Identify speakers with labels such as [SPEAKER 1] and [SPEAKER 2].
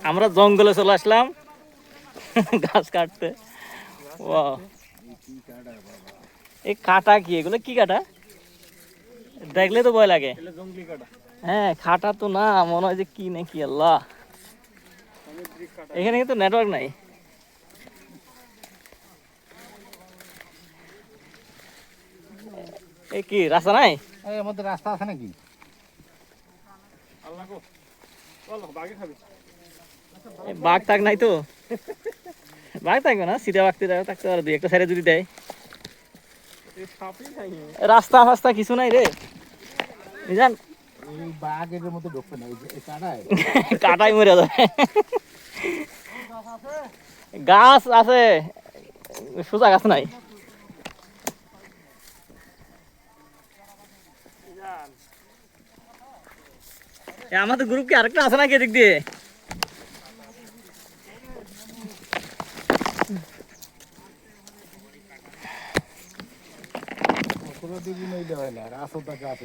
[SPEAKER 1] আমরা জঙ্গলে চলে আসলাম গাছ কাটতে। বাহ, এই কাটা কি, এগুলো কি কাটা? দেখলে তো ভয় লাগে। হ্যাঁ, খাটা তো না, মনে হয় যে কি নাকি, আল্লাহ। এখানে কিন্তু নেটওয়ার্ক নাই। এই কি রাস্তা নাই?
[SPEAKER 2] এর মধ্যে রাস্তা আছে নাকি?
[SPEAKER 1] বাঘ টাক নাই তো? বাঘ থাকবে না, সিধা বাঘ থাকতে পারে, দুই একটা সাইডে যদি দেয়। রাস্তা ফাস্তা কিছু নাই রে মিজান।
[SPEAKER 2] এই বাঘ এর মধ্যে ঢুকবে না, এই কাটায়।
[SPEAKER 1] কাটাই মরে যাবে। গাছ আছে, সোজা গাছ নাই। আমাদের গ্রুপ কি আরেকটা আছে নাকি এদিক দিয়ে?
[SPEAKER 2] কোনো দিকে নইলে হয় না, রাস্তা গাছ